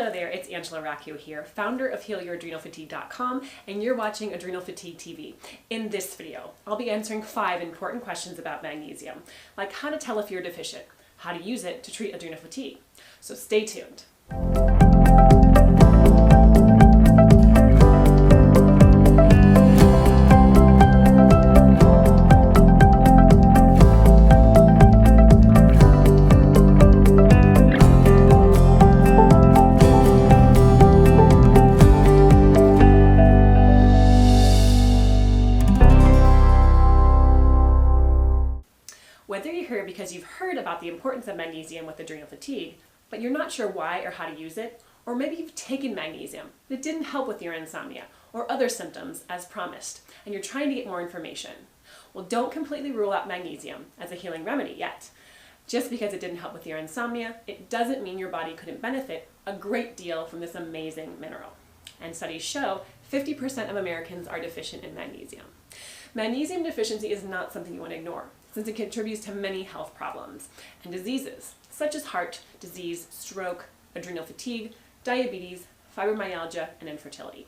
Hello there, it's Angela Racchio here, founder of HealYourAdrenalFatigue.com, and you're watching Adrenal Fatigue TV. In this video, I'll be answering 5 important questions about magnesium, like how to tell if you're deficient, how to use it to treat adrenal fatigue. So stay tuned. Whether you're here because you've heard about the importance of magnesium with adrenal fatigue, but you're not sure why or how to use it, or maybe you've taken magnesium, but it didn't help with your insomnia or other symptoms as promised, and you're trying to get more information. Well, don't completely rule out magnesium as a healing remedy yet. Just because it didn't help with your insomnia, it doesn't mean your body couldn't benefit a great deal from this amazing mineral. And studies show 50% of Americans are deficient in magnesium. Magnesium deficiency is not something you want to ignore, since it contributes to many health problems and diseases, such as heart disease, stroke, adrenal fatigue, diabetes, fibromyalgia, and infertility.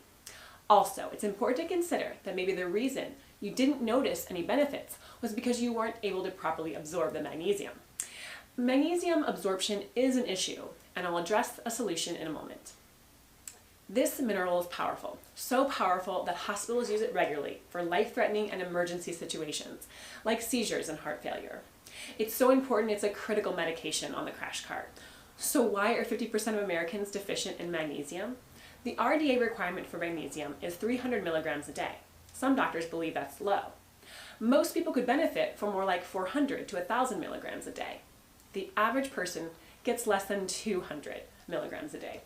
Also, it's important to consider that maybe the reason you didn't notice any benefits was because you weren't able to properly absorb the magnesium. Magnesium absorption is an issue, and I'll address a solution in a moment. This mineral is powerful, so powerful that hospitals use it regularly for life-threatening and emergency situations, like seizures and heart failure. It's so important it's a critical medication on the crash cart. So why are 50% of Americans deficient in magnesium? The RDA requirement for magnesium is 300 milligrams a day. Some doctors believe that's low. Most people could benefit from more like 400 to 1,000 milligrams a day. The average person gets less than 200 milligrams a day.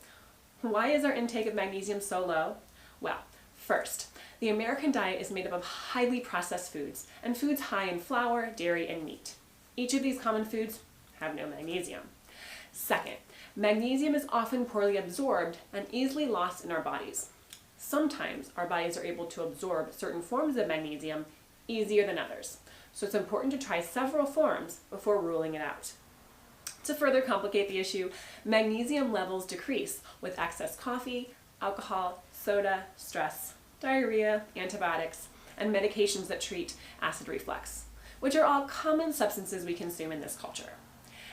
Why is our intake of magnesium so low? Well, first, the American diet is made up of highly processed foods and foods high in flour, dairy, and meat. Each of these common foods have no magnesium. Second, magnesium is often poorly absorbed and easily lost in our bodies. Sometimes our bodies are able to absorb certain forms of magnesium easier than others, so it's important to try several forms before ruling it out. To further complicate the issue, magnesium levels decrease with excess coffee, alcohol, soda, stress, diarrhea, antibiotics, and medications that treat acid reflux, which are all common substances we consume in this culture.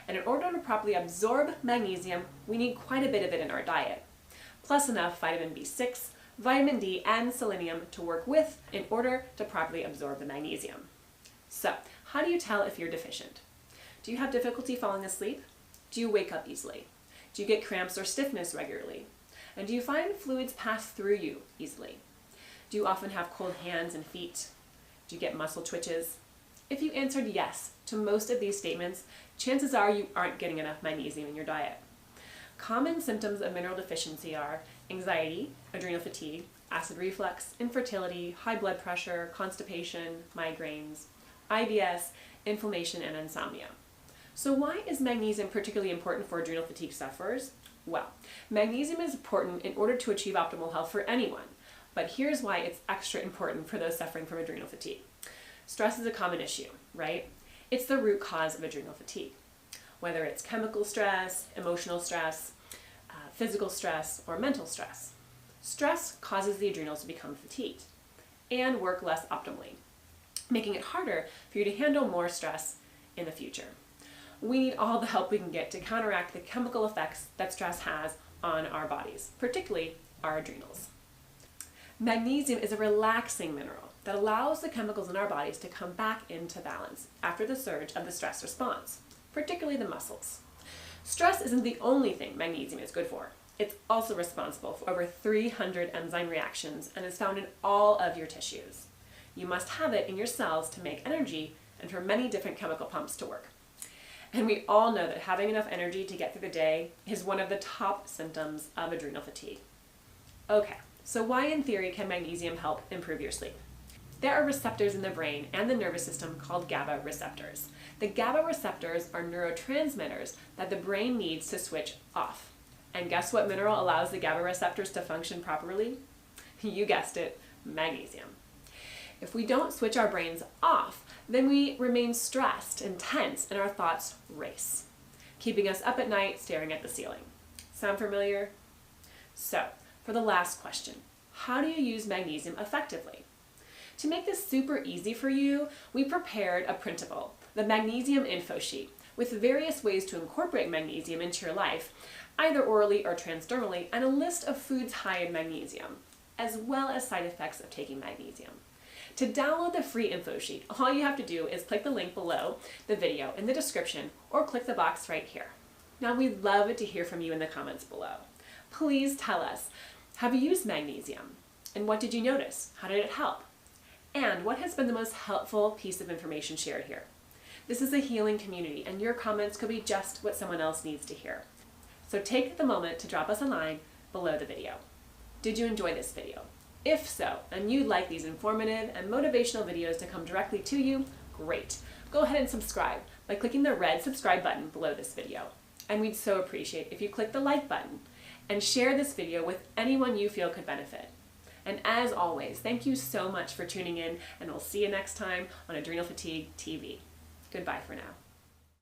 And in order to properly absorb magnesium, we need quite a bit of it in our diet, plus enough vitamin B6, vitamin D, and selenium to work with in order to properly absorb the magnesium. So, how do you tell if you're deficient? Do you have difficulty falling asleep? Do you wake up easily? Do you get cramps or stiffness regularly? And do you find fluids pass through you easily? Do you often have cold hands and feet? Do you get muscle twitches? If you answered yes to most of these statements, chances are you aren't getting enough magnesium in your diet. Common symptoms of mineral deficiency are anxiety, adrenal fatigue, acid reflux, infertility, high blood pressure, constipation, migraines, IBS, inflammation, and insomnia. So why is magnesium particularly important for adrenal fatigue sufferers? Well, magnesium is important in order to achieve optimal health for anyone, but here's why it's extra important for those suffering from adrenal fatigue. Stress is a common issue, right? It's the root cause of adrenal fatigue. Whether it's chemical stress, emotional stress, physical stress, or mental stress. Stress causes the adrenals to become fatigued and work less optimally, making it harder for you to handle more stress in the future. We need all the help we can get to counteract the chemical effects that stress has on our bodies, particularly our adrenals. Magnesium is a relaxing mineral that allows the chemicals in our bodies to come back into balance after the surge of the stress response, particularly the muscles. Stress isn't the only thing magnesium is good for. It's also responsible for over 300 enzyme reactions and is found in all of your tissues. You must have it in your cells to make energy and for many different chemical pumps to work. And we all know that having enough energy to get through the day is one of the top symptoms of adrenal fatigue. Okay, so why in theory can magnesium help improve your sleep? There are receptors in the brain and the nervous system called GABA receptors. The GABA receptors are neurotransmitters that the brain needs to switch off. And guess what mineral allows the GABA receptors to function properly? You guessed it, magnesium. If we don't switch our brains off, then we remain stressed and tense and our thoughts race, keeping us up at night staring at the ceiling. Sound familiar? So, for the last question, how do you use magnesium effectively? To make this super easy for you, we prepared a printable, the Magnesium info sheet, with various ways to incorporate magnesium into your life, either orally or transdermally, and a list of foods high in magnesium, as well as side effects of taking magnesium. To download the free info sheet, all you have to do is click the link below the video in the description or click the box right here. Now, we'd love to hear from you in the comments below. Please tell us, have you used magnesium? And what did you notice? How did it help? And what has been the most helpful piece of information shared here? This is a healing community, and your comments could be just what someone else needs to hear. So take the moment to drop us a line below the video. Did you enjoy this video? If so, and you'd like these informative and motivational videos to come directly to you, great. Go ahead and subscribe by clicking the red subscribe button below this video. And we'd so appreciate if you click the like button and share this video with anyone you feel could benefit. And as always, thank you so much for tuning in, and we'll see you next time on Adrenal Fatigue TV. Goodbye for now.